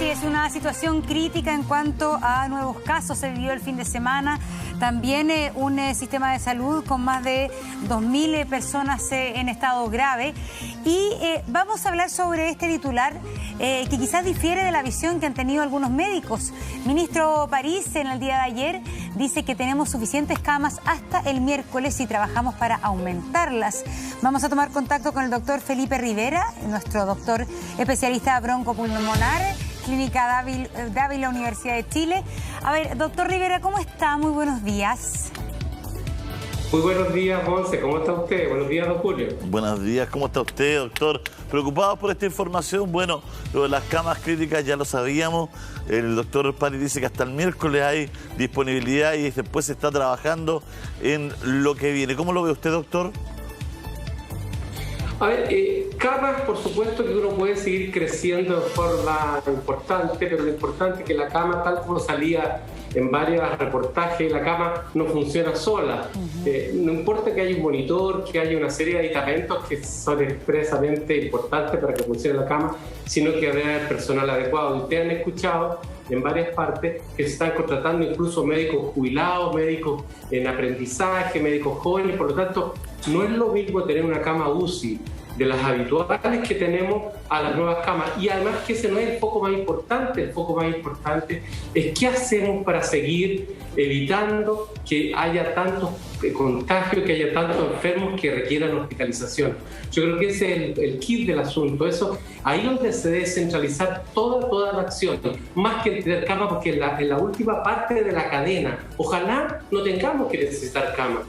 Sí, es una situación crítica en cuanto a nuevos casos. Se vivió el fin de semana. También un sistema de salud con más de 2.000 personas en estado grave. Y vamos a hablar sobre este titular que quizás difiere de la visión que han tenido algunos médicos. Ministro París, en el día de ayer, dice que tenemos suficientes camas hasta el miércoles y trabajamos para aumentarlas. Vamos a tomar contacto con el doctor Felipe Rivera, nuestro doctor especialista broncopulmonar, Clínica Dávila, Universidad de Chile. A ver, doctor Rivera, ¿cómo está? Muy buenos días. Muy buenos días, Monse. ¿Cómo está usted? Buenos días, don Julio. Buenos días. ¿Cómo está usted, doctor? Preocupados por esta información. Bueno, lo de las camas críticas ya lo sabíamos. El doctor París dice que hasta el miércoles hay disponibilidad y después se está trabajando en lo que viene. ¿Cómo lo ve usted, doctor? A ver, camas, por supuesto que uno puede seguir creciendo de forma importante, pero lo importante es que la cama, tal como salía en varios reportajes, la cama no funciona sola. No importa que haya un monitor, que haya una serie de aditamentos que son expresamente importantes para que funcione la cama, sino que debe haber personal adecuado. Ustedes han escuchado en varias partes que se están contratando incluso médicos jubilados, médicos en aprendizaje, médicos jóvenes. Por lo tanto, no es lo mismo tener una cama UCI de las habituales que tenemos a las nuevas camas. Y además que ese no es el foco más importante. El foco más importante es qué hacemos para seguir evitando que haya tantos contagios, que haya tantos enfermos que requieran hospitalización. Yo creo que ese es el kit del asunto. Eso, ahí es donde se debe centralizar toda la acción, más que tener camas, porque en la última parte de la cadena, ojalá no tengamos que necesitar camas.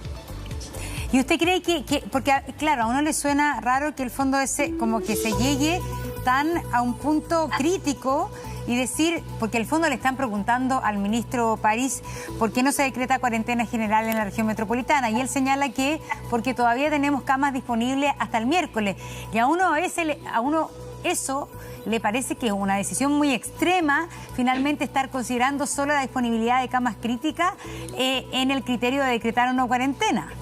¿Y usted cree que porque claro, a uno le suena raro que el fondo ese como que se llegue tan a un punto crítico y decir, porque el fondo le están preguntando al ministro París por qué no se decreta cuarentena general en la región metropolitana, y él señala que porque todavía tenemos camas disponibles hasta el miércoles, y a uno eso le parece que es una decisión muy extrema, finalmente estar considerando solo la disponibilidad de camas críticas en el criterio de decretar una cuarentena.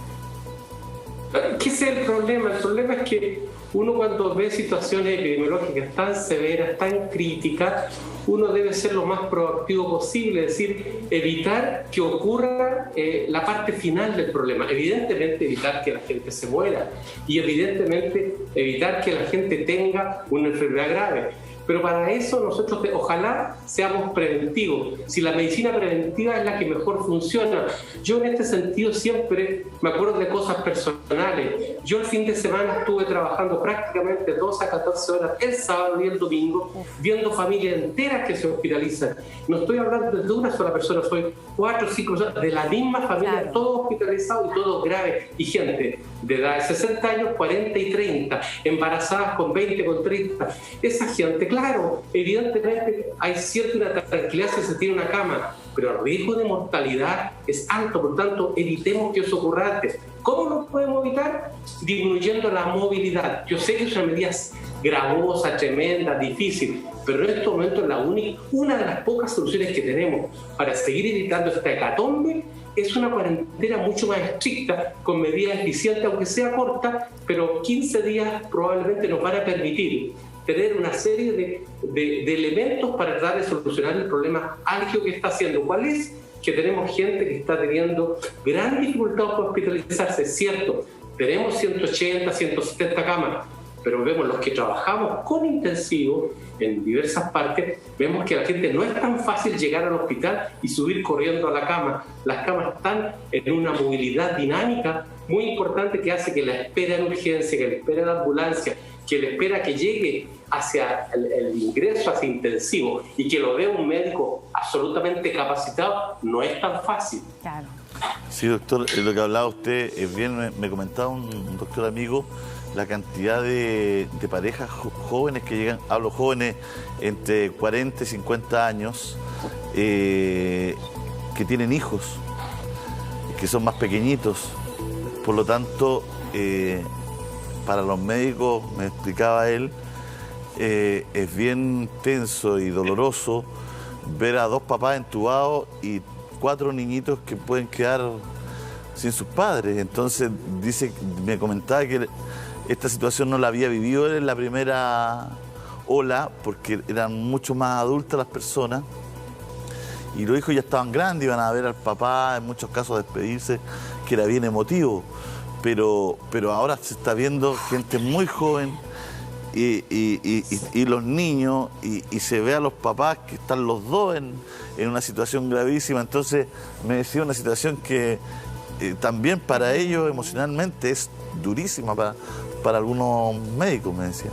¿Qué es el problema? El problema es que uno, cuando ve situaciones epidemiológicas tan severas, tan críticas, uno debe ser lo más proactivo posible, es decir, evitar que ocurra la parte final del problema. Evidentemente evitar que la gente se muera y evidentemente evitar que la gente tenga una enfermedad grave. Pero para eso nosotros ojalá seamos preventivos. Si la medicina preventiva es la que mejor funciona. Yo en este sentido siempre me acuerdo de cosas personales. Yo el fin de semana estuve trabajando prácticamente 12 a 14 horas el sábado y el domingo, viendo familias enteras que se hospitalizan. No estoy hablando de una sola persona, soy 4 o 5 personas de la misma familia, claro, todos hospitalizados y todos graves. Y gente de edad de 60 años, 40 y 30, embarazadas con 20, con 30. Esa gente, claro, evidentemente hay cierta tranquilidad si se tiene una cama, pero el riesgo de mortalidad es alto, por lo tanto, evitemos que eso ocurra antes. ¿Cómo lo podemos evitar? Disminuyendo la movilidad. Yo sé que es una medida gravosa, tremenda, difícil, pero en este momento es una de las pocas soluciones que tenemos para seguir evitando esta hecatombe. Es una cuarentena mucho más estricta, con medidas eficientes, aunque sea corta, pero 15 días probablemente nos van a permitir tener una serie de elementos para tratar de solucionar el problema álgido que está haciendo. ¿Cuál es? Que tenemos gente que está teniendo gran dificultad para hospitalizarse. Es cierto, tenemos 180, 170 camas, pero vemos los que trabajamos con intensivo en diversas partes, vemos que a la gente no es tan fácil llegar al hospital y subir corriendo a la cama. Las camas están en una movilidad dinámica muy importante que hace que la espera en urgencia, que la espera en ambulancia, que la espera que llegue hacia el ingreso hacia intensivo y que lo vea un médico absolutamente capacitado, no es tan fácil. Claro. Sí, doctor, lo que hablaba usted es bien, me comentaba un doctor amigo, la cantidad de parejas jóvenes que llegan, hablo jóvenes entre 40 y 50 años, que tienen hijos, que son más pequeñitos. Por lo tanto, para los médicos, me explicaba él, es bien tenso y doloroso ver a 2 papás entubados y 4 niñitos que pueden quedar sin sus padres. Entonces, me comentaba que esta situación no la había vivido en la primera ola, porque eran mucho más adultas las personas y los hijos ya estaban grandes, iban a ver al papá, en muchos casos despedirse, que era bien emotivo, pero ahora se está viendo gente muy joven y los niños, y se ve a los papás que están los dos en una situación gravísima. Entonces me decía una situación que también para ellos emocionalmente es durísima para algunos médicos, me decía.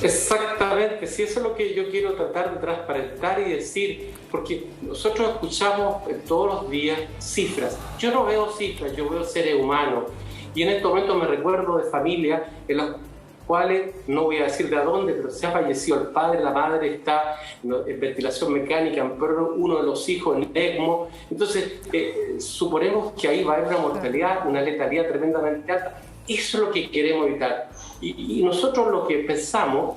Exactamente, sí, eso es lo que yo quiero tratar de transparentar y decir, porque nosotros escuchamos todos los días cifras. Yo no veo cifras, yo veo seres humanos. Y en este momento me recuerdo de familias en las cuales, no voy a decir de a dónde, pero se ha fallecido el padre, la madre está en ventilación mecánica, uno de los hijos en ECMO. Entonces, suponemos que ahí va a haber una mortalidad, una letalidad tremendamente alta. Eso es lo que queremos evitar. Y nosotros lo que pensamos,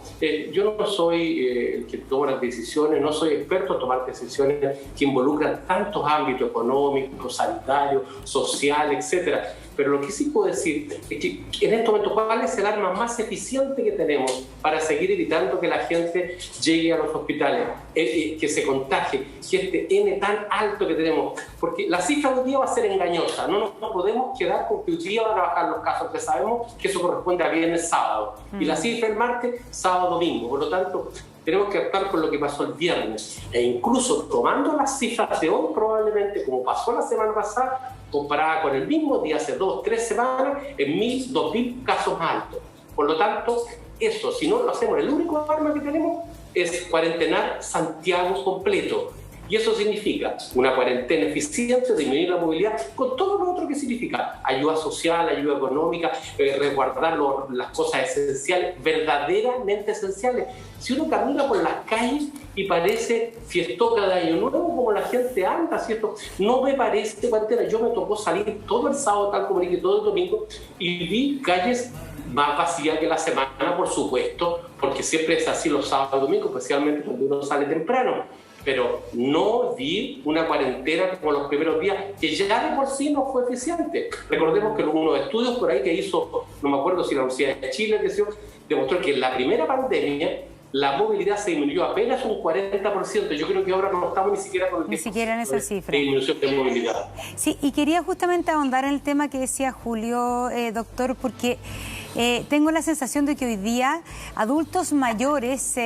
yo no soy el que toma las decisiones, no soy experto en tomar decisiones que involucran tantos ámbitos económicos, sanitarios, sociales, etcétera. Pero lo que sí puedo decir es que en este momento, ¿cuál es el arma más eficiente que tenemos para seguir evitando que la gente llegue a los hospitales, que se contagie, que este N tan alto que tenemos? Porque la cifra de hoy día va a ser engañosa, no podemos quedar con que hoy día van a bajar los casos, que sabemos que eso corresponde a viernes, sábado, y la cifra el martes, sábado, domingo. Por lo tanto, tenemos que actuar con lo que pasó el viernes, e incluso tomando las cifras de hoy, probablemente, como pasó la semana pasada, comparada con el mismo día hace 2 o 3 semanas, en 1.000, 2.000 casos más altos. Por lo tanto, eso, si no lo hacemos, el único arma que tenemos es cuarentenar Santiago completo. Y eso significa una cuarentena eficiente, disminuir la movilidad, con todo lo otro que significa ayuda social, ayuda económica, resguardar las cosas esenciales, verdaderamente esenciales. Si uno camina por las calles y parece fiestoca de Año Nuevo, como la gente anda, ¿cierto? No me parece cuarentena. Yo me tocó salir todo el sábado, tal como dije, todo el domingo, y vi calles más vacías que la semana, por supuesto, porque siempre es así los sábados y domingos, especialmente cuando uno sale temprano. Pero no vi una cuarentena como los primeros días, que ya de por sí no fue eficiente. Recordemos que unos estudios por ahí que hizo, no me acuerdo si la Universidad de Chile, demostró que en la primera pandemia la movilidad se disminuyó apenas un 40%. Yo creo que ahora no estamos ni siquiera con ni siquiera en esa cifra de disminución de movilidad. Sí, y quería justamente ahondar en el tema que decía Julio, doctor, porque tengo la sensación de que hoy día adultos mayores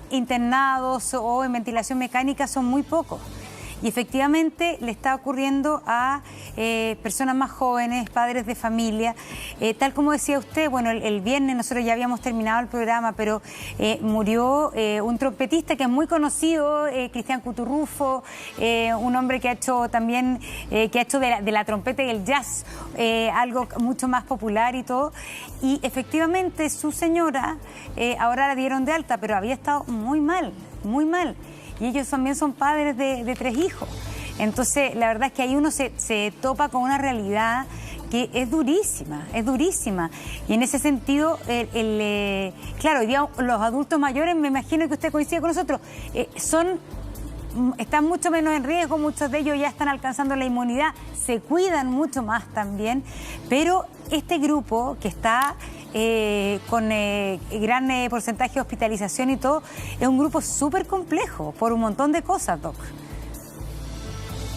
internados o en ventilación mecánica son muy pocos. Y efectivamente le está ocurriendo a personas más jóvenes, padres de familia. Tal como decía usted, bueno, el viernes nosotros ya habíamos terminado el programa, pero murió un trompetista que es muy conocido, Cristian Cuturrufo, un hombre que ha hecho también, de la trompeta y el jazz algo mucho más popular y todo. Y efectivamente su señora ahora la dieron de alta, pero había estado muy mal, muy mal. Y ellos también son padres de 3 hijos. Entonces, la verdad es que ahí uno se topa con una realidad que es durísima, es durísima. Y en ese sentido, claro, hoy día los adultos mayores, me imagino que usted coincide con nosotros, están mucho menos en riesgo, muchos de ellos ya están alcanzando la inmunidad, se cuidan mucho más también, pero este grupo que está con gran porcentaje de hospitalización y todo, es un grupo súper complejo por un montón de cosas, Doc.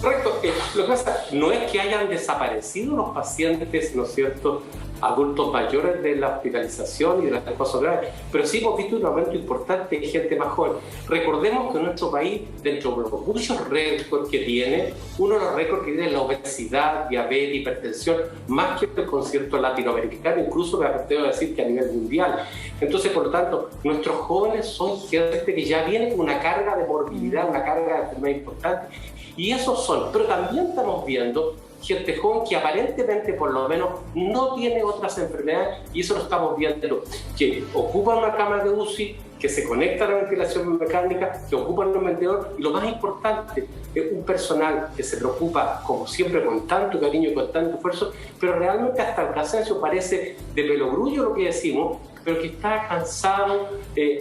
Correcto. Lo que pasa no es que hayan desaparecido los pacientes, ¿no es cierto?, adultos mayores de la hospitalización y de las cosas graves, pero sí hemos visto un aumento importante de gente más joven. Recordemos que en nuestro país, dentro de los muchos récords que tiene, uno de los récords que tiene es la obesidad, diabetes, hipertensión, más que el concierto latinoamericano, incluso me atrevo a decir que a nivel mundial. Entonces, por lo tanto, nuestros jóvenes son gente que ya viene con una carga de morbilidad, una carga de enfermedad importante, y esos son, pero también estamos viendo gente joven que aparentemente por lo menos no tiene otras enfermedades, y eso lo estamos viendo, que ocupan una cama de UCI, que se conecta a la ventilación mecánica, que ocupan un ventilador, y lo más importante es un personal que se preocupa, como siempre, con tanto cariño y con tanto esfuerzo, pero realmente hasta el cansancio parece de pelogrullo lo que decimos, pero que está cansado,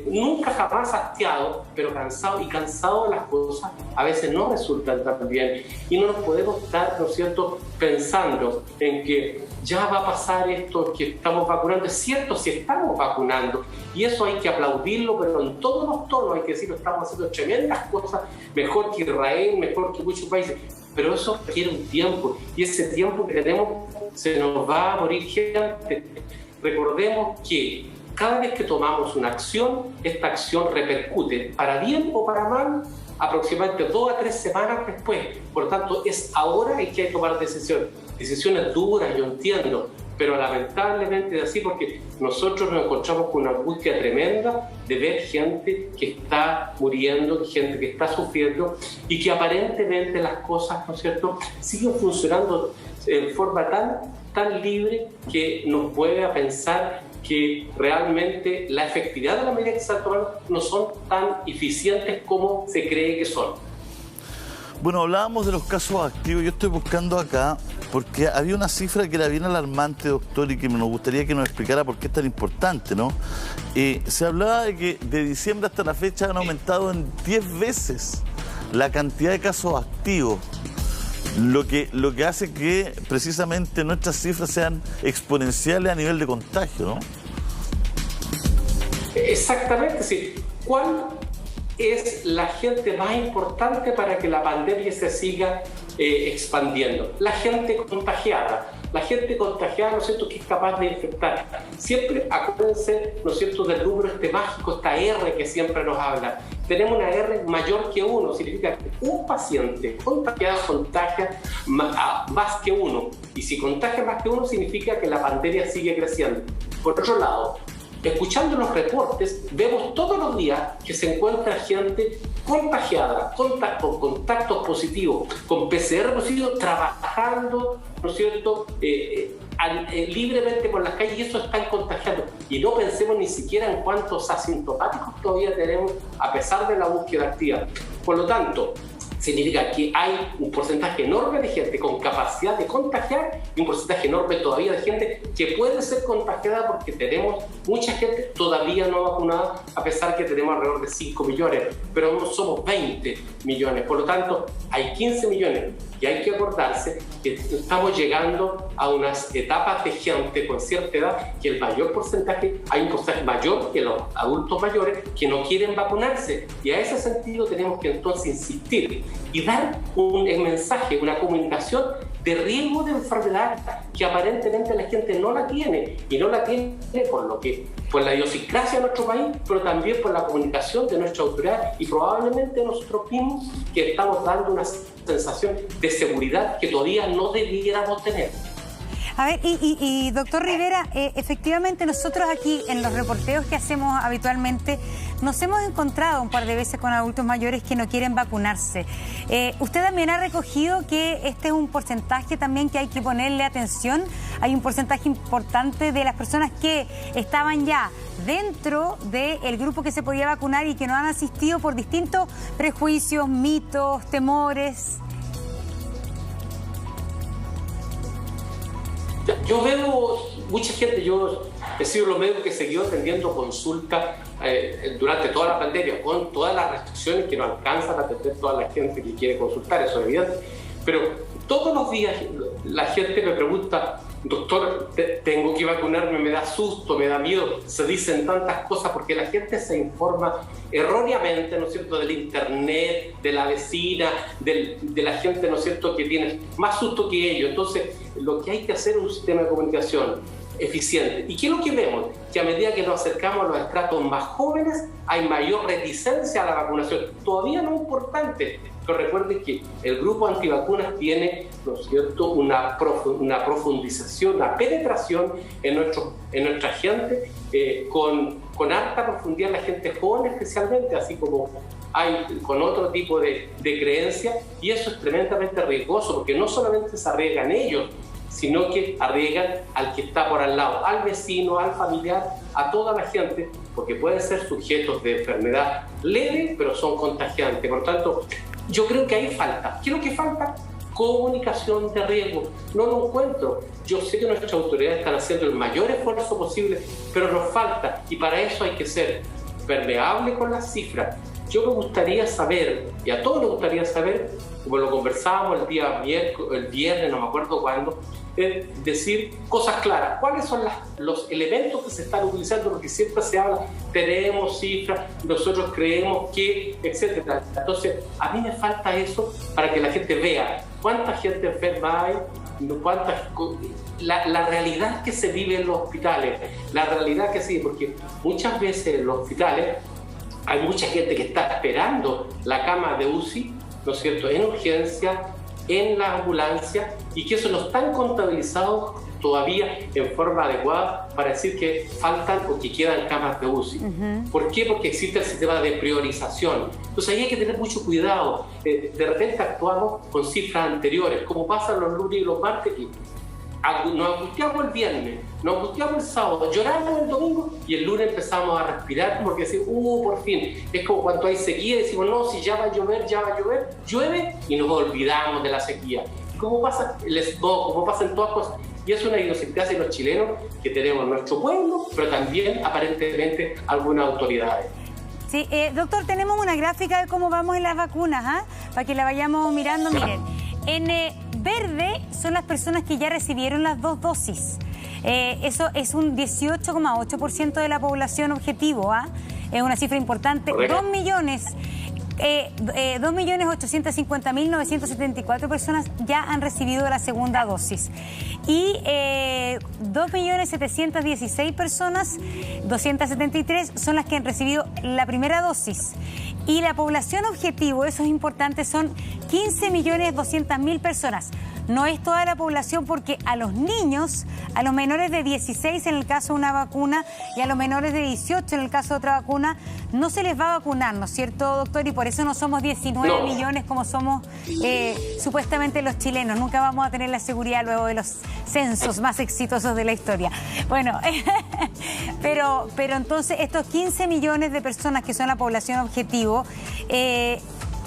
nunca jamás hastiado, pero cansado, y cansado de las cosas a veces no resultan tan bien, y no nos podemos estar, ¿no es cierto?, pensando en que ya va a pasar esto, que estamos vacunando. Es cierto, si estamos vacunando, y eso hay que aplaudirlo, pero en todos los tonos hay que decirlo, estamos haciendo tremendas cosas, mejor que Israel, mejor que muchos países, pero eso requiere un tiempo, y ese tiempo que tenemos se nos va a morir gente. Recordemos que cada vez que tomamos una acción, esta acción repercute, para bien o para mal, aproximadamente 2 a 3 semanas después. Por lo tanto, es ahora que hay que tomar decisiones duras, yo entiendo, pero lamentablemente es así, porque nosotros nos encontramos con una angustia tremenda de ver gente que está muriendo, gente que está sufriendo, y que aparentemente las cosas, ¿no es cierto?, siguen funcionando en forma tan libre que nos mueve a pensar que realmente la efectividad de las medidas que se están tomando no son tan eficientes como se cree que son. Bueno, hablábamos de los casos activos. Yo estoy buscando acá porque había una cifra que era bien alarmante, doctor, y que nos gustaría que nos explicara por qué es tan importante, ¿no? Se hablaba de que de diciembre hasta la fecha han aumentado en 10 veces la cantidad de casos activos, lo que hace que precisamente nuestras cifras sean exponenciales a nivel de contagio, ¿no? Exactamente, sí. ¿Cuál es la gente más importante para que la pandemia se siga expandiendo? La gente contagiada. La gente contagiada, ¿no es cierto?, que es capaz de infectar. Siempre acuérdense, ¿no es cierto?, del número mágico, esta R que siempre nos habla. Tenemos una R mayor que 1, significa que un paciente contagiado contagia más que 1. Y si contagia más que 1, significa que la pandemia sigue creciendo. Por otro lado, escuchando los reportes, vemos todos los días que se encuentra gente contagiada, con contactos positivos, con PCR positivo, trabajando, ¿no es cierto?, libremente por las calles, y eso están contagiando. Y no pensemos ni siquiera en cuántos asintomáticos todavía tenemos, a pesar de la búsqueda activa. Por lo tanto, significa que hay un porcentaje enorme de gente con capacidad de contagiar y un porcentaje enorme todavía de gente que puede ser contagiada, porque tenemos mucha gente todavía no vacunada, a pesar que tenemos alrededor de 5 millones, pero no somos 20 millones. Por lo tanto, hay 15 millones. Y hay que acordarse que estamos llegando a unas etapas de gente con cierta edad que el mayor porcentaje, hay un porcentaje mayor que los adultos mayores que no quieren vacunarse. Y a ese sentido tenemos que entonces insistir y dar un mensaje, una comunicación de riesgo de enfermedad que aparentemente la gente no la tiene, y no la tiene por la idiosincrasia de nuestro país, pero también por la comunicación de nuestra autoridad y probablemente nosotros mismos, que estamos dando una sensación de seguridad que todavía no debiéramos tener. A ver, y doctor Rivera, efectivamente nosotros aquí en los reporteos que hacemos habitualmente nos hemos encontrado un par de veces con adultos mayores que no quieren vacunarse. ¿Usted también ha recogido que este es un porcentaje también que hay que ponerle atención? Hay un porcentaje importante de las personas que estaban ya dentro del grupo que se podía vacunar y que no han asistido por distintos prejuicios, mitos, temores. Yo veo mucha gente, yo he sido los medios que siguió atendiendo consultas durante toda la pandemia, con todas las restricciones que no alcanzan a atender toda la gente que quiere consultar, eso es evidente. Pero todos los días la gente me pregunta: doctor, tengo que vacunarme, me da susto, me da miedo. Se dicen tantas cosas porque la gente se informa erróneamente, ¿no es cierto?, del internet, de la vecina, de la gente, ¿no es cierto?, que tiene más susto que ellos. Entonces, lo que hay que hacer es un sistema de comunicación eficiente. ¿Y qué es lo que vemos? Que a medida que nos acercamos a los estratos más jóvenes, hay mayor reticencia a la vacunación. Todavía no es importante, pero recuerden que el grupo antivacunas tiene, ¿no es cierto?, una profundización, una penetración en nuestra gente, con alta profundidad en la gente joven especialmente, así como hay con otro tipo de creencias, y eso es tremendamente riesgoso, porque no solamente se arriesgan ellos, sino que arriesgan al que está por al lado, al vecino, al familiar, a toda la gente, porque pueden ser sujetos de enfermedad leve, pero son contagiantes. Por lo tanto, yo creo que ahí falta. ¿Qué es lo que falta? Comunicación de riesgo. No lo encuentro. Yo sé que nuestras autoridades están haciendo el mayor esfuerzo posible, pero nos falta, y para eso hay que ser permeable con las cifras. Yo me gustaría saber, y a todos nos gustaría saber, como lo conversábamos el viernes, no me acuerdo cuándo, es decir cosas claras. ¿Cuáles son los elementos que se están utilizando? Porque siempre se habla, tenemos cifras, nosotros creemos que, etcétera. Entonces, a mí me falta eso para que la gente vea cuánta gente enferma hay, la realidad que se vive en los hospitales, la realidad que sí, porque muchas veces en los hospitales hay mucha gente que está esperando la cama de UCI, ¿no es cierto?, en urgencia, en la ambulancia, y que eso no están contabilizados todavía en forma adecuada para decir que faltan o que quedan camas de UCI. ¿Por qué? Porque existe el sistema de priorización. Entonces ahí hay que tener mucho cuidado. De repente actuamos con cifras anteriores, como pasa los lunes y los martes, y nos angustiamos el viernes, nos angustiamos el sábado, lloramos el domingo y el lunes empezamos a respirar porque decimos, por fin. Es como cuando hay sequía y decimos, no, si ya va a llover, llueve y nos olvidamos de la sequía. Como pasa el smog, como pasa en todas cosas. Y es una idiosincrasia de los chilenos que tenemos en nuestro pueblo, pero también aparentemente algunas autoridades. Sí, doctor, tenemos una gráfica de cómo vamos en las vacunas, para que la vayamos mirando. Miren, en verde son las personas que ya recibieron las 2 dosis. Eso es un 18,8% de la población objetivo, es una cifra importante. 2.850.974 personas ya han recibido la segunda dosis. Y 2.716.273 personas son las que han recibido la primera dosis. Y la población objetivo, eso es importante, son 15.200.000 personas. No es toda la población porque a los niños, a los menores de 16 en el caso de una vacuna y a los menores de 18 en el caso de otra vacuna, no se les va a vacunar, ¿no es cierto, doctor? Y por eso no somos 19 millones como somos supuestamente los chilenos. Nunca vamos a tener la seguridad luego de los censos más exitosos de la historia. Bueno, pero entonces estos 15 millones de personas que son la población objetivo,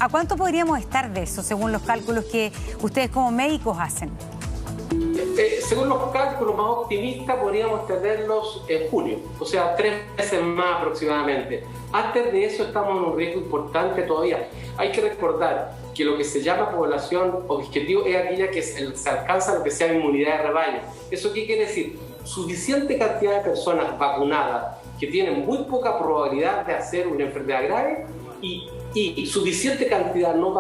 ¿a cuánto podríamos estar de eso, según los cálculos que ustedes como médicos hacen? Según los cálculos más optimistas, podríamos tenerlos en junio, o sea, 3 meses más aproximadamente. Antes de eso estamos en un riesgo importante todavía. Hay que recordar que lo que se llama población objetivo es aquella que se alcanza lo que se llama inmunidad de rebaño. ¿Eso qué quiere decir? Suficiente cantidad de personas vacunadas que tienen muy poca probabilidad de hacer una enfermedad grave y suficiente cantidad no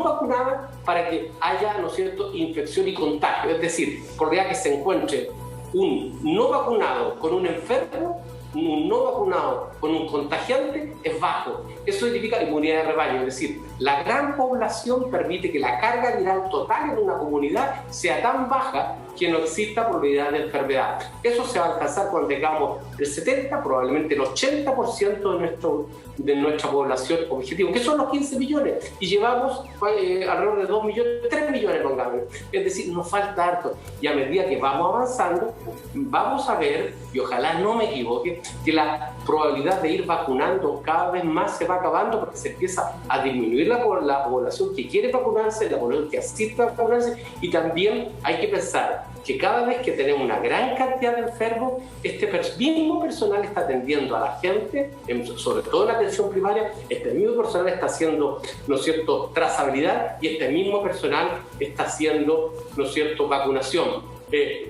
vacunada para que haya, ¿no es cierto?, infección y contagio. Es decir, probabilidad que se encuentre un no vacunado con un enfermo, un no vacunado con un contagiante es bajo. Eso significa inmunidad de rebaño, es decir, la gran población permite que la carga viral total en una comunidad sea tan baja que no exista probabilidad de enfermedad. Eso se va a alcanzar cuando tengamos el 70%, probablemente el 80% de nuestra población objetivo, que son los 15 millones, y llevamos alrededor de 2 millones, 3 millones, pongamos. Es decir, nos falta harto. Y a medida que vamos avanzando, vamos a ver, y ojalá no me equivoque, que la probabilidad de ir vacunando cada vez más se va acabando porque se empieza a disminuir la población que quiere vacunarse, la población que asiste a vacunarse, y también hay que pensar que cada vez que tenemos una gran cantidad de enfermos, este mismo personal está atendiendo a la gente, sobre todo en la atención primaria, este mismo personal está haciendo, ¿no es cierto?, trazabilidad, y este mismo personal está haciendo, ¿no es cierto?, vacunación.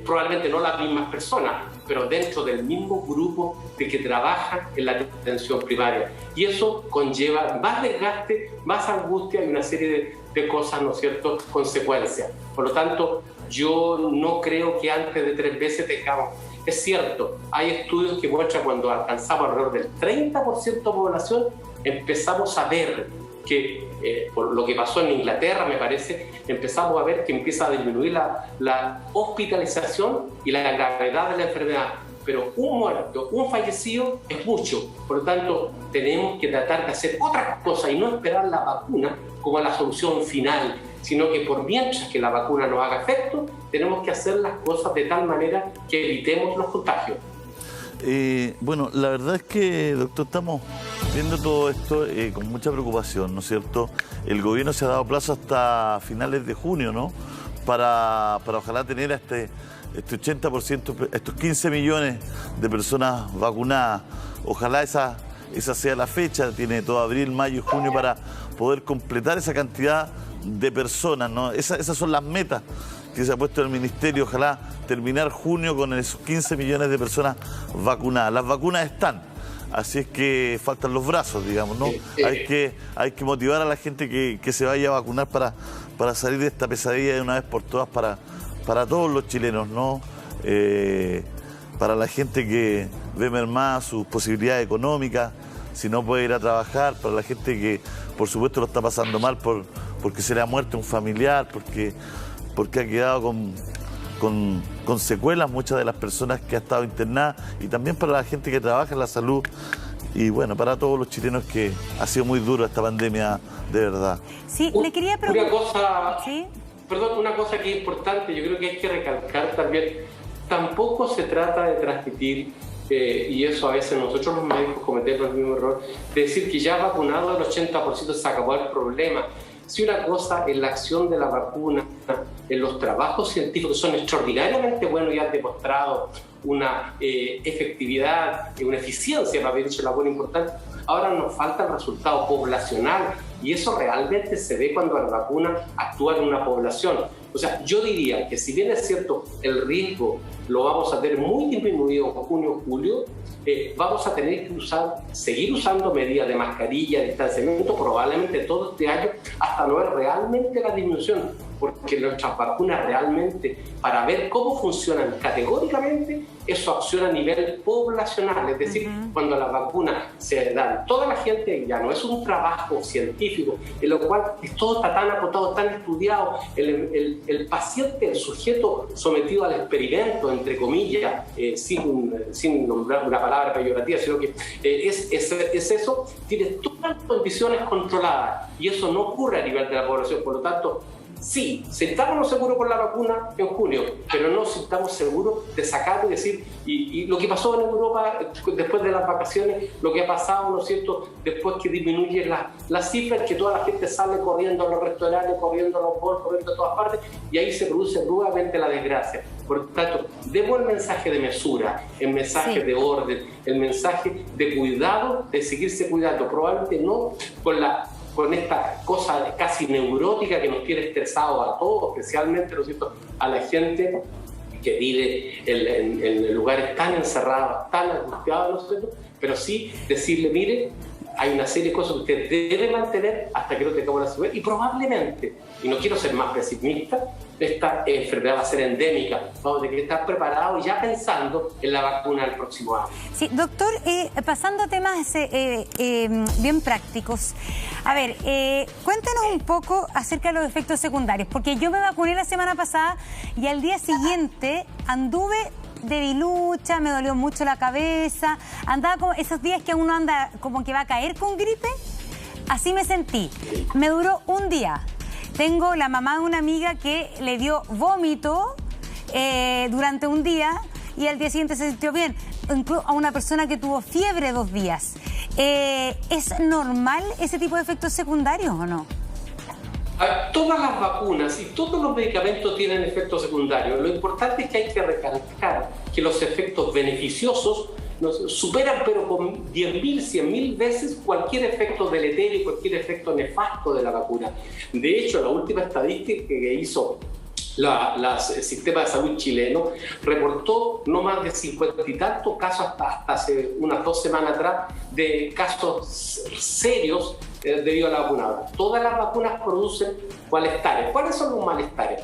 Probablemente no las mismas personas, pero dentro del mismo grupo de que trabaja en la atención primaria. Y eso conlleva más desgaste, más angustia y una serie de cosas, ¿no es cierto?, consecuencias. Por lo tanto, yo no creo que antes de 3 meses tengamos. Es cierto, hay estudios que muestran cuando alcanzamos alrededor del 30% de población, empezamos a ver que, por lo que pasó en Inglaterra, me parece, empezamos a ver que empieza a disminuir la hospitalización y la gravedad de la enfermedad. Pero un muerto, un fallecido es mucho. Por lo tanto, tenemos que tratar de hacer otras cosas y no esperar la vacuna como la solución final, sino que por mientras que la vacuna nos haga efecto, tenemos que hacer las cosas de tal manera que evitemos los contagios. Bueno, la verdad es que, doctor, estamos viendo todo esto con mucha preocupación, ¿no es cierto? El gobierno se ha dado plazo hasta finales de junio, ¿no?, para ojalá tener a este 80%, estos 15 millones de personas vacunadas. Ojalá esa sea la fecha. Tiene todo abril, mayo y junio para poder completar esa cantidad de personas, ¿no? Esas son las metas que se ha puesto el Ministerio, ojalá terminar junio con esos 15 millones de personas vacunadas. Las vacunas están, así es que faltan los brazos, digamos, ¿no? Hay que motivar a la gente que se vaya a vacunar para salir de esta pesadilla de una vez por todas para todos los chilenos, ¿no? Para la gente que ve mermadas sus posibilidades económicas, si no puede ir a trabajar, para la gente que por supuesto lo está pasando mal porque se le ha muerto un familiar, porque ha quedado con secuelas muchas de las personas que ha estado internadas, y también para la gente que trabaja en la salud, y bueno, para todos los chilenos, que ha sido muy duro esta pandemia, de verdad. Sí, le quería preguntar... Una cosa que es importante, yo creo que hay que recalcar también, tampoco se trata de transmitir, y eso a veces nosotros los médicos cometemos el mismo error, de decir que ya vacunado el 80% se acabó el problema. Si una cosa es la acción de la vacuna, en los trabajos científicos son extraordinariamente buenos y han demostrado una efectividad, una eficiencia, para haber dicho la buena importante. Ahora nos falta el resultado poblacional, y eso realmente se ve cuando la vacuna actúa en una población. O sea, yo diría que si bien es cierto el riesgo lo vamos a tener muy disminuido en junio, julio, vamos a tener que seguir usando medidas de mascarilla, distanciamiento, probablemente todo este año, hasta no ver realmente la disminución, porque nuestras vacunas realmente, para ver cómo funcionan categóricamente, eso acciona a nivel poblacional, es decir, cuando las vacunas se dan toda la gente, ya no es un trabajo científico, en lo cual todo está tan acotado, tan estudiado, el paciente, el sujeto sometido al experimento, entre comillas, sin nombrar una palabra peyorativa, sino que es eso, tiene todas las condiciones controladas, y eso no ocurre a nivel de la población. Por lo tanto, sí, estamos seguros con la vacuna en junio, pero no estamos seguros de sacar y decir, y lo que pasó en Europa después de las vacaciones, lo que ha pasado, ¿no es cierto?, después que disminuyen las cifras, que toda la gente sale corriendo a los restaurantes, corriendo a los malls, corriendo a todas partes, y ahí se produce nuevamente la desgracia. Por lo tanto, demos el mensaje de mesura, el mensaje de orden, el mensaje de cuidado, de seguirse cuidando, probablemente no con esta cosa casi neurótica que nos tiene estresados a todos, especialmente, ¿no es cierto?, a la gente que vive en lugares tan encerrados, tan angustiados, ¿no es cierto?, pero sí decirle, mire, hay una serie de cosas que usted debe mantener hasta que no tengamos la seguridad, y probablemente, y no quiero ser más pesimista, esta enfermedad va a ser endémica. Vamos a tener que estar preparados y ya pensando en la vacuna del próximo año. Sí, doctor, pasando a temas bien prácticos. A ver, cuéntenos un poco acerca de los efectos secundarios, porque yo me vacuné la semana pasada y al día siguiente anduve debilucha, me dolió mucho la cabeza, andaba como esos días que uno anda como que va a caer con gripe, así me sentí. Me duró un día. Tengo la mamá de una amiga que le dio vómito durante un día y al día siguiente se sintió bien. Incluso a una persona que tuvo fiebre 2 días. ¿Es normal ese tipo de efectos secundarios o no? Todas las vacunas y todos los medicamentos tienen efectos secundarios. Lo importante es que hay que recalcar que los efectos beneficiosos nos superan, pero con 10.000, 100.000 veces cualquier efecto deleterio, cualquier efecto nefasto de la vacuna. De hecho, la última estadística que hizo el sistema de salud chileno reportó no más de 50 y tantos casos hasta hace unas 2 semanas atrás de casos serios debido a la vacuna. Todas las vacunas producen malestares. ¿Cuáles son los malestares?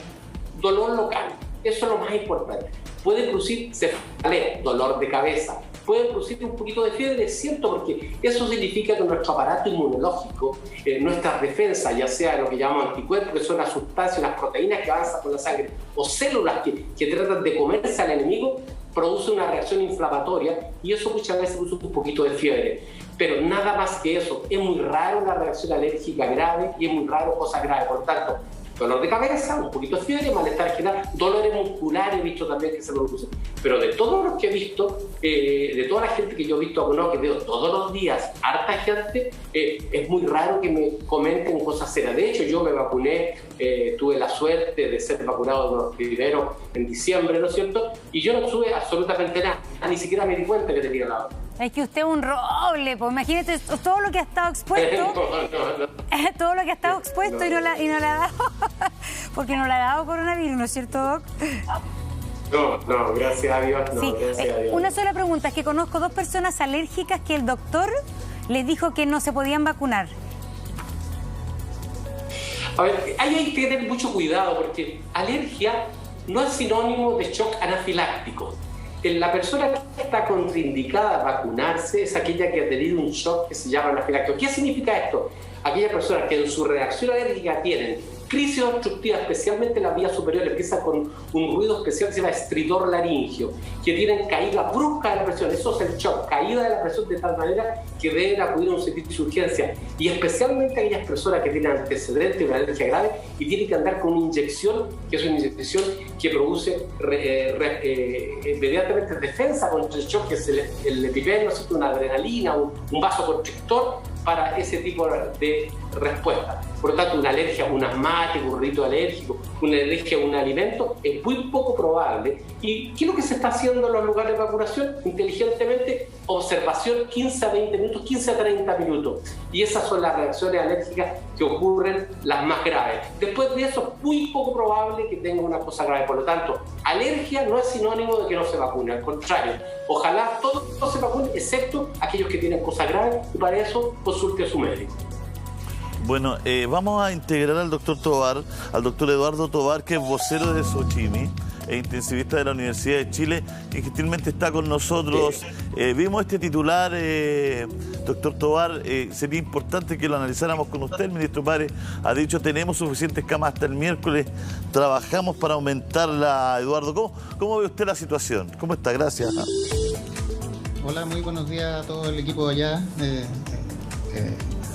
Dolor local, eso es lo más importante. Puede producir cefalea, dolor de cabeza, puede producir un poquito de fiebre, es cierto, porque eso significa que nuestro aparato inmunológico, nuestras defensas, ya sea lo que llamamos anticuerpos, que son las sustancias, las proteínas que avanzan por la sangre, o células que tratan de comerse al enemigo, produce una reacción inflamatoria, y eso muchas veces produce un poquito de fiebre. Pero nada más que eso. Es muy raro una reacción alérgica grave y es muy raro cosas graves. Por tanto, dolor de cabeza, un poquito de fiebre, malestar general, dolores musculares he visto también que se producen. Pero de todos los que he visto, de toda la gente que yo he visto vacunado, que veo todos los días, harta gente, es muy raro que me comenten cosas serias. De hecho, yo me vacuné, tuve la suerte de ser vacunado primero en diciembre, ¿no es cierto? Y yo no tuve absolutamente nada, ni siquiera me di cuenta que tenía la vacuna. Es que usted es un roble, pues imagínate todo lo que ha estado expuesto. Todo lo que ha estado expuesto y no le ha dado. porque no le ha dado coronavirus, ¿no es cierto, Doc? No, gracias a Dios, no, sí. Gracias a Dios. Una sola pregunta, es que conozco 2 personas alérgicas que el doctor les dijo que no se podían vacunar. A ver, ahí hay que tener mucho cuidado porque alergia no es sinónimo de shock anafiláctico. La persona que está contraindicada a vacunarse es aquella que ha tenido un shock que se llama anafiláctico. ¿Qué significa esto? Aquellas personas que en su reacción alérgica tienen crisis obstructiva, especialmente en la vía superior, empieza con un ruido especial que se llama estridor laringio, que tienen caída brusca de la presión. Eso es el shock, caída de la presión de tal manera que deben acudir a un servicio de urgencia. Y especialmente aquellas personas que tienen antecedentes de una alergia grave y tienen que andar con una inyección, que es una inyección que produce inmediatamente defensa contra el shock, que es el EpiPen, ¿no? Una adrenalina, un vasoconstrictor para ese tipo de respuesta. Por lo tanto, una alergia a un asmático, un rito alérgico, una alergia a un alimento es muy poco probable. ¿Y qué es lo que se está haciendo en los lugares de vacunación? Inteligentemente, observación 15 a 20 minutos, 15 a 30 minutos. Y esas son las reacciones alérgicas que ocurren, las más graves. Después de eso, es muy poco probable que tenga una cosa grave. Por lo tanto, alergia no es sinónimo de que no se vacune. Al contrario, ojalá todos se vacunen, excepto aquellos que tienen cosas graves, y para eso consulte a su médico. Bueno, vamos a integrar al doctor Tovar, al doctor Eduardo Tovar, que es vocero de Sochimi e intensivista de la Universidad de Chile, y gentilmente está con nosotros. Vimos este titular, doctor Tovar, sería importante que lo analizáramos con usted. El ministro Párez ha dicho: tenemos suficientes camas hasta el miércoles, trabajamos para aumentarla. Eduardo, ¿cómo ve usted la situación? ¿Cómo está? Gracias. Hola, muy buenos días a todo el equipo allá.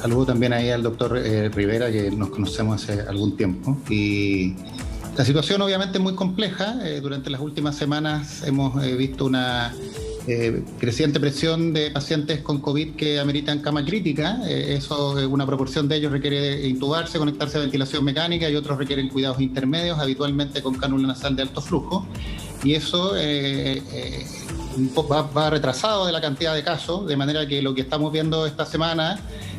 Saludo también ahí al doctor Rivera, que nos conocemos hace algún tiempo. Y la situación obviamente es muy compleja. Durante las últimas semanas hemos visto una creciente presión de pacientes con COVID que ameritan cama crítica. Una proporción de ellos requiere intubarse, conectarse a ventilación mecánica, y otros requieren cuidados intermedios, habitualmente con cánula nasal de alto flujo. Y eso va retrasado de la cantidad de casos, de manera que lo que estamos viendo esta semana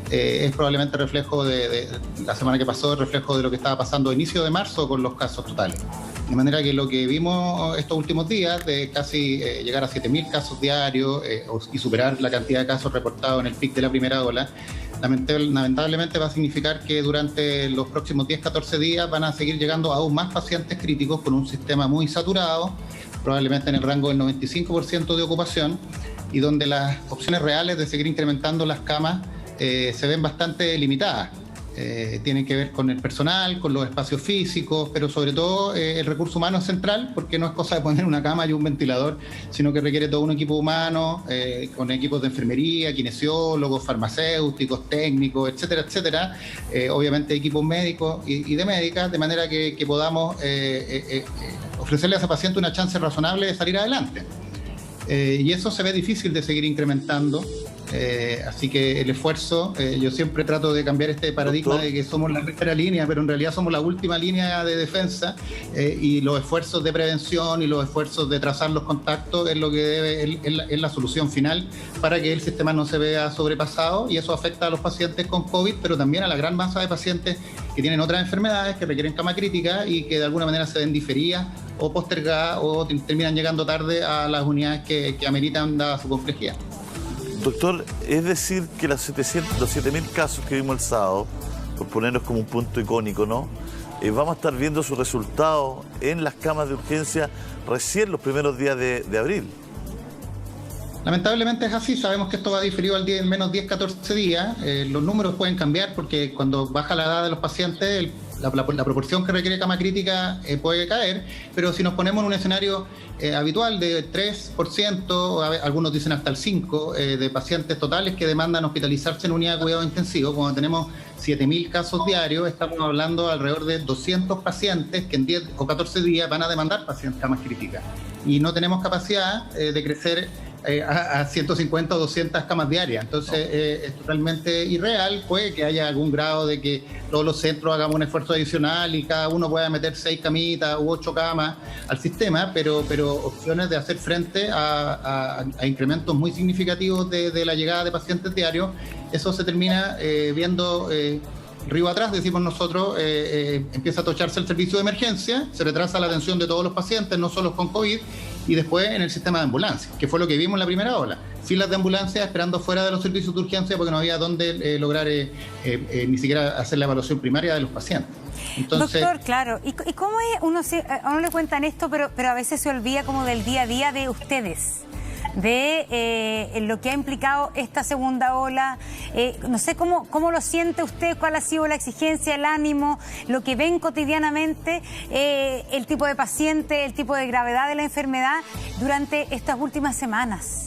es probablemente reflejo de la semana que pasó, reflejo de lo que estaba pasando a inicio de marzo con los casos totales. De manera que lo que vimos estos últimos días, de casi llegar a 7.000 casos diarios y superar la cantidad de casos reportados en el pic de la primera ola, lamentablemente va a significar que durante los próximos 10-14 días van a seguir llegando aún más pacientes críticos con un sistema muy saturado, probablemente en el rango del 95% de ocupación, y donde las opciones reales de seguir incrementando las camas se ven bastante limitadas. Tienen que ver con el personal, con los espacios físicos, pero sobre todo el recurso humano es central, porque no es cosa de poner una cama y un ventilador, sino que requiere todo un equipo humano, con equipos de enfermería, kinesiólogos, farmacéuticos, técnicos, etcétera, etcétera. Obviamente equipos médicos y de médicas, de manera que podamos ofrecerle a ese paciente una chance razonable de salir adelante. Y eso se ve difícil de seguir incrementando. Así que el esfuerzo, yo siempre trato de cambiar este paradigma, doctor, de que somos la primera línea, pero en realidad somos la última línea de defensa, y los esfuerzos de prevención y los esfuerzos de trazar los contactos es lo que es la solución final para que el sistema no se vea sobrepasado, y eso afecta a los pacientes con COVID, pero también a la gran masa de pacientes que tienen otras enfermedades que requieren cama crítica y que de alguna manera se ven diferidas o postergadas o terminan llegando tarde a las unidades que ameritan dada su complejidad. Doctor, es decir que los 7.000 casos que vimos el sábado, por ponernos como un punto icónico, ¿no? Vamos a estar viendo sus resultados en las camas de urgencia recién los primeros días de abril. Lamentablemente es así, sabemos que esto va diferido en menos 10-14 días. Los números pueden cambiar porque cuando baja la edad de los pacientes, la proporción que requiere cama crítica puede caer, pero si nos ponemos en un escenario habitual de 3%, algunos dicen hasta el 5%, de pacientes totales que demandan hospitalizarse en unidad de cuidado intensivo, cuando tenemos 7.000 casos diarios, estamos hablando alrededor de 200 pacientes que en 10 o 14 días van a demandar camas críticas. Y no tenemos capacidad de crecer a 150 o 200 camas diarias. Entonces es totalmente irreal. Puede que haya algún grado de que todos los centros hagamos un esfuerzo adicional y cada uno pueda meter 6 camitas u 8 camas al sistema, pero opciones de hacer frente a incrementos muy significativos de la llegada de pacientes diarios, eso se termina viendo río atrás, decimos nosotros, empieza a tocharse el servicio de emergencia, se retrasa la atención de todos los pacientes, no solo con COVID, y después en el sistema de ambulancia, que fue lo que vimos en la primera ola. Filas de ambulancia esperando fuera de los servicios de urgencia porque no había dónde lograr ni siquiera hacer la evaluación primaria de los pacientes. Entonces, doctor, claro, ¿y cómo es? A uno le cuentan esto, pero a veces se olvida como del día a día de ustedes, de lo que ha implicado esta segunda ola. No sé cómo lo siente usted, cuál ha sido la exigencia, el ánimo, lo que ven cotidianamente, el tipo de paciente, el tipo de gravedad de la enfermedad durante estas últimas semanas.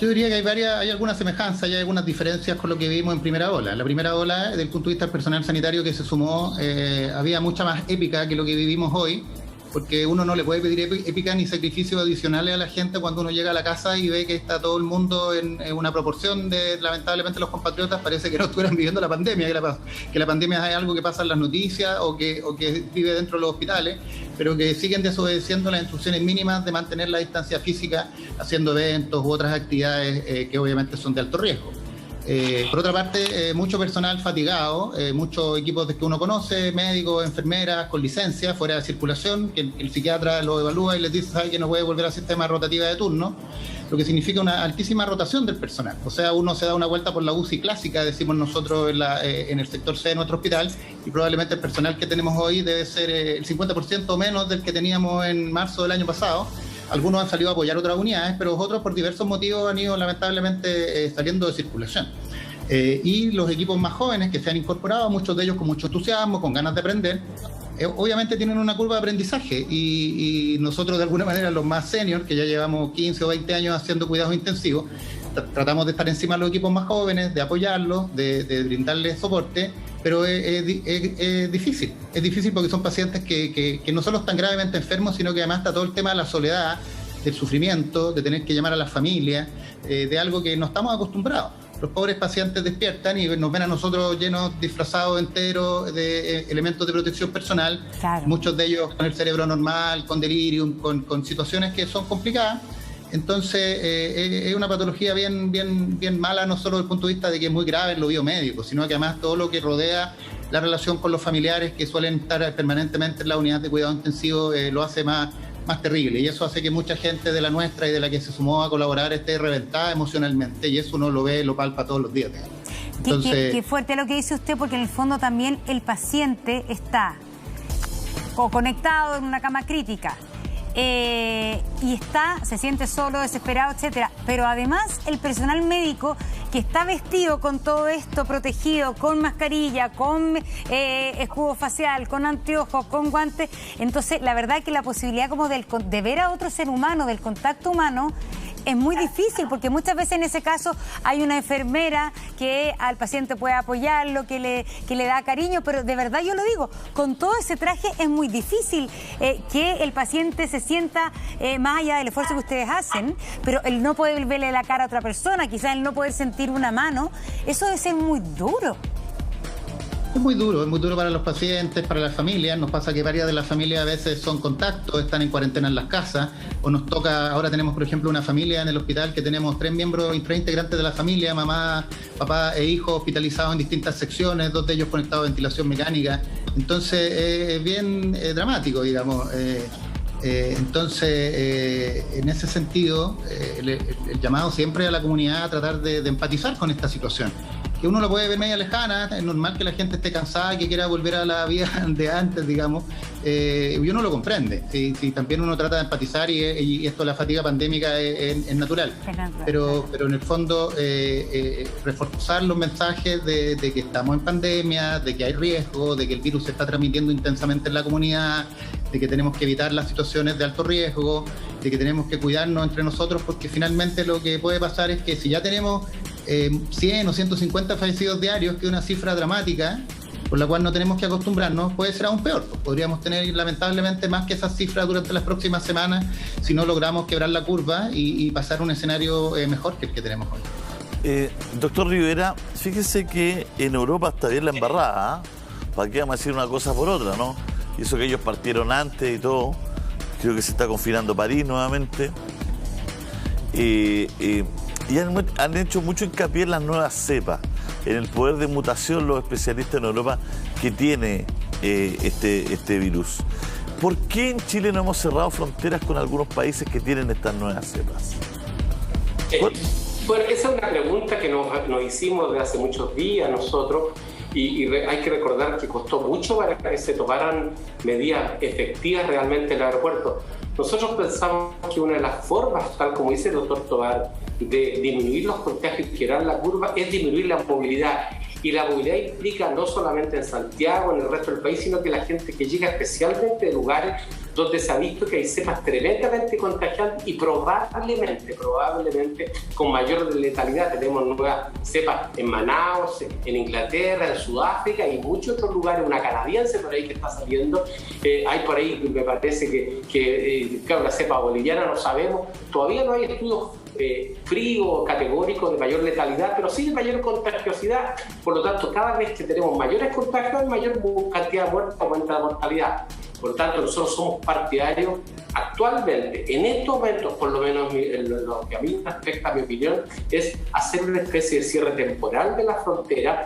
Yo diría que hay algunas semejanzas y hay algunas diferencias con lo que vivimos en primera ola. La primera ola, desde el punto de vista del personal sanitario que se sumó, había mucha más épica que lo que vivimos hoy, porque uno no le puede pedir épica ni sacrificios adicionales a la gente cuando uno llega a la casa y ve que está todo el mundo en una proporción de, lamentablemente, los compatriotas parece que no estuvieran viviendo la pandemia, que la pandemia es algo que pasa en las noticias o que vive dentro de los hospitales, pero que siguen desobedeciendo las instrucciones mínimas de mantener la distancia física, haciendo eventos u otras actividades que obviamente son de alto riesgo. Por otra parte, mucho personal fatigado, muchos equipos que uno conoce, médicos, enfermeras con licencia, fuera de circulación, que el psiquiatra lo evalúa y les dice, sabe que no puede volver al sistema rotativa de turno, lo que significa una altísima rotación del personal. O sea, uno se da una vuelta por la UCI clásica, decimos nosotros en el sector C de nuestro hospital, y probablemente el personal que tenemos hoy debe ser el 50% o menos del que teníamos en marzo del año pasado. Algunos han salido a apoyar otras unidades, pero otros por diversos motivos han ido lamentablemente saliendo de circulación. Y los equipos más jóvenes que se han incorporado, muchos de ellos con mucho entusiasmo, con ganas de aprender, obviamente tienen una curva de aprendizaje y nosotros de alguna manera los más seniors, que ya llevamos 15 o 20 años haciendo cuidados intensivos, tratamos de estar encima de los equipos más jóvenes, de apoyarlos, de brindarles soporte, pero es difícil. Es difícil porque son pacientes que no solo están gravemente enfermos, sino que además está todo el tema de la soledad, del sufrimiento, de tener que llamar a las familias, de algo que no estamos acostumbrados. Los pobres pacientes despiertan y nos ven a nosotros llenos, disfrazados enteros de elementos de protección personal, claro. Muchos de ellos con el cerebro normal, con delirium, con situaciones que son complicadas. Entonces, es una patología bien mala, no solo desde el punto de vista de que es muy grave en lo biomédico, sino que además todo lo que rodea la relación con los familiares que suelen estar permanentemente en la unidad de cuidado intensivo lo hace más terrible. Y eso hace que mucha gente de la nuestra y de la que se sumó a colaborar esté reventada emocionalmente, y eso uno lo ve, lo palpa todos los días. Entonces, qué fuerte lo que dice usted, porque en el fondo también el paciente está conectado en una cama crítica. Y se siente solo, desesperado, etcétera. Pero además el personal médico que está vestido con todo esto, protegido, con mascarilla, con escudo facial, con anteojos, con guantes. Entonces, la verdad que la posibilidad como de ver a otro ser humano, del contacto humano, es muy difícil, porque muchas veces en ese caso hay una enfermera que al paciente puede apoyarlo, que le da cariño, pero de verdad yo lo digo, con todo ese traje es muy difícil que el paciente se sienta, más allá del esfuerzo que ustedes hacen, pero el no poder verle la cara a otra persona, quizás el no poder sentir una mano, eso debe ser muy duro. Es muy duro para los pacientes, para las familias. Nos pasa que varias de las familias a veces son contactos, están en cuarentena en las casas, o nos toca, ahora tenemos por ejemplo una familia en el hospital que tenemos 3 integrantes de la familia, mamá, papá e hijo hospitalizados en distintas secciones, 2 de ellos conectados a ventilación mecánica. Entonces es bien dramático, digamos. Entonces, en ese sentido, el llamado siempre a la comunidad a tratar de empatizar con esta situación. Que uno lo puede ver media lejana, es normal que la gente esté cansada, que quiera volver a la vida de antes, digamos, y uno lo comprende. Si también uno trata de empatizar y esto de la fatiga pandémica es natural. Pero en el fondo, reforzar los mensajes de que estamos en pandemia, de que hay riesgo, de que el virus se está transmitiendo intensamente en la comunidad, de que tenemos que evitar las situaciones de alto riesgo, de que tenemos que cuidarnos entre nosotros, porque finalmente lo que puede pasar es que si ya tenemos 100 o 150 fallecidos diarios, que es una cifra dramática, por la cual no tenemos que acostumbrarnos, puede ser aún peor. Podríamos tener lamentablemente más que esas cifras durante las próximas semanas si no logramos quebrar la curva y pasar a un escenario mejor que el que tenemos hoy. Doctor Rivera, fíjese que en Europa está bien la embarrada, ¿para qué vamos a decir una cosa por otra, no? Y eso que ellos partieron antes y todo, creo que se está confinando París nuevamente. Y han hecho mucho hincapié en las nuevas cepas. en el poder de mutación los especialistas en Europa que tiene este virus. ¿Por qué en Chile no hemos cerrado fronteras con algunos países que tienen estas nuevas cepas? Bueno, esa es una pregunta que nos hicimos desde hace muchos días nosotros y hay que recordar que costó mucho para que se tomaran medidas efectivas realmente en el aeropuerto. Nosotros pensamos que una de las formas, tal como dice el doctor Tovar, de disminuir los contagios y girar la curva es disminuir la movilidad. Y la movilidad implica no solamente en Santiago, en el resto del país, sino que la gente que llega especialmente de lugares donde se ha visto que hay cepas tremendamente contagiantes y probablemente con mayor letalidad. Tenemos nuevas cepas en Manaus, en Inglaterra, en Sudáfrica y muchos otros lugares, una canadiense por ahí que está saliendo. Hay por ahí, me parece claro, la cepa boliviana no sabemos, todavía no hay estudios fríos, categóricos de mayor letalidad, pero sí de mayor contagiosidad. Por lo tanto, cada vez que tenemos mayores contagios, hay mayor cantidad de muertes, aumenta la mortalidad. Por lo tanto, nosotros somos partidarios actualmente, en estos momentos, por lo menos lo que a mí me afecta, a mi opinión, es hacer una especie de cierre temporal de la frontera,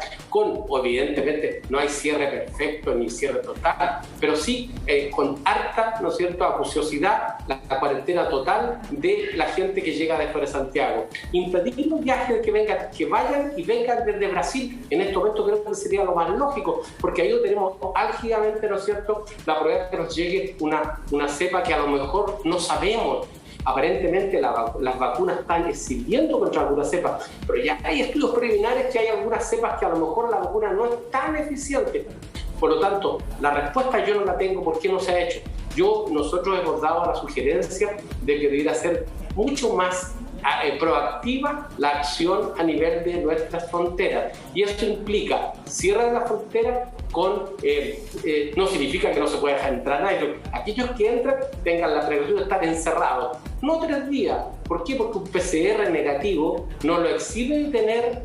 evidentemente, no hay cierre perfecto ni cierre total, pero sí con harta, ¿no es cierto?, acuciosidad, la cuarentena total de la gente que llega de fuera de Santiago. Impedir los viajes que vayan y vengan desde Brasil, en estos momentos creo que sería lo más lógico, porque ahí tenemos álgidamente, ¿no es cierto?, la probabilidad que nos llegue una cepa que a lo mejor no sabemos. Aparentemente las vacunas están sirviendo contra algunas cepas, pero ya hay estudios preliminares que hay algunas cepas que a lo mejor la vacuna no es tan eficiente. Por lo tanto, la respuesta yo no la tengo. ¿Por qué no se ha hecho? Nosotros hemos dado la sugerencia de que debiera ser mucho más proactiva la acción a nivel de nuestras fronteras, y eso implica cierre de la frontera no significa que no se pueda dejar entrar a nadie. Aquellos que entran tengan la precaución de estar encerrados, no 3 días. ¿Por qué? Porque un PCR negativo no lo exime de tener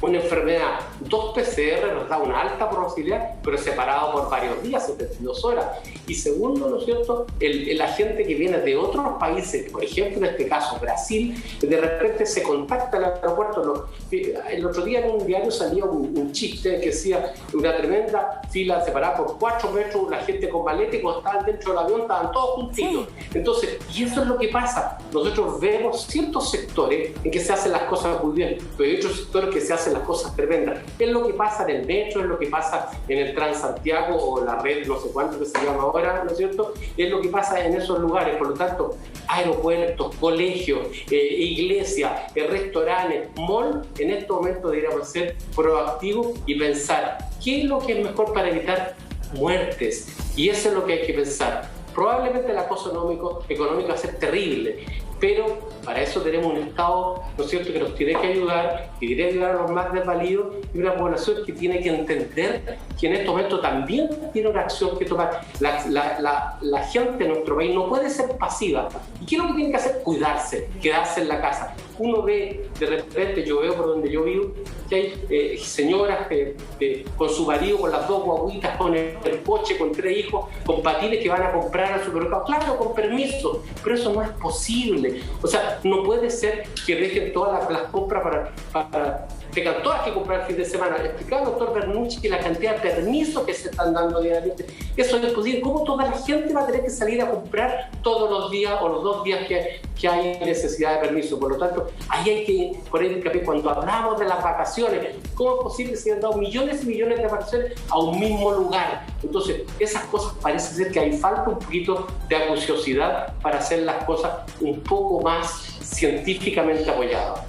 una enfermedad. 2 PCR nos da una alta probabilidad, pero separado por varios días, 72 horas. Y segundo, ¿no es cierto?, la gente que viene de otros países, por ejemplo, en este caso Brasil, de repente se contacta al aeropuerto. El otro día en un diario salía un chiste que decía una tremenda fila separada por 4 metros, la gente con maleta y cuando estaban dentro del avión estaban todos juntitos. Entonces, y eso es lo que pasa. Nosotros vemos ciertos sectores en que se hacen las cosas muy bien, pero hay otros sectores que se hacen las cosas tremendas. Es lo que pasa en el metro, es lo que pasa en el Transantiago o la red, no sé cuánto que se llama ahora, ¿no es cierto? Es lo que pasa en esos lugares. Por lo tanto, aeropuertos, colegios, iglesias, restaurantes, mall, en estos momentos deberíamos ser proactivos y pensar qué es lo que es mejor para evitar muertes. Y eso es lo que hay que pensar. Probablemente la cosa económica va a ser terrible, pero para eso tenemos un Estado, ¿no es cierto?, que nos tiene que ayudar, que tiene que ayudar a los más desvalidos, y una población que tiene que entender que en estos momentos también tiene una acción que tomar. La gente de nuestro país no puede ser pasiva. ¿Y qué es lo que tiene que hacer? Cuidarse, quedarse en la casa. Uno ve, de repente, yo veo por donde yo vivo, que hay señoras con su marido, con las 2 guaguitas, con el coche, con 3 hijos, con patines que van a comprar al supermercado. Claro, con permiso, pero eso no es posible. O sea, no puede ser que dejen todas las compras para tengan todas que comprar el fin de semana. Explicaba el doctor Bernucci que la cantidad de permisos que se están dando diariamente, eso es posible. ¿Cómo toda la gente va a tener que salir a comprar todos los días o los 2 días que hay necesidad de permiso? Por lo tanto, ahí hay que poner hincapié cuando hablamos de las vacaciones. ¿Cómo es posible que se hayan dado millones y millones de vacaciones a un mismo lugar? Entonces, esas cosas parece ser que hay falta un poquito de acuciosidad para hacer las cosas un poco más científicamente apoyadas.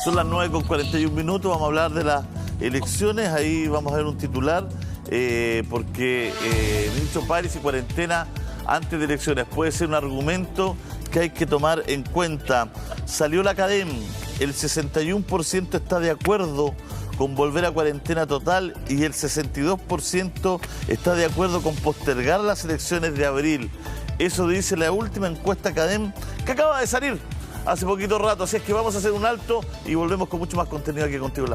Son las 9:41, vamos a hablar de las elecciones, ahí vamos a ver un titular, porque ministro París y cuarentena antes de elecciones puede ser un argumento que hay que tomar en cuenta. Salió la CADEM, el 61% está de acuerdo con volver a cuarentena total y el 62% está de acuerdo con postergar las elecciones de abril. Eso dice la última encuesta CADEM que acaba de salir hace poquito rato. Así es que vamos a hacer un alto y volvemos con mucho más contenido aquí contigo en la mañana.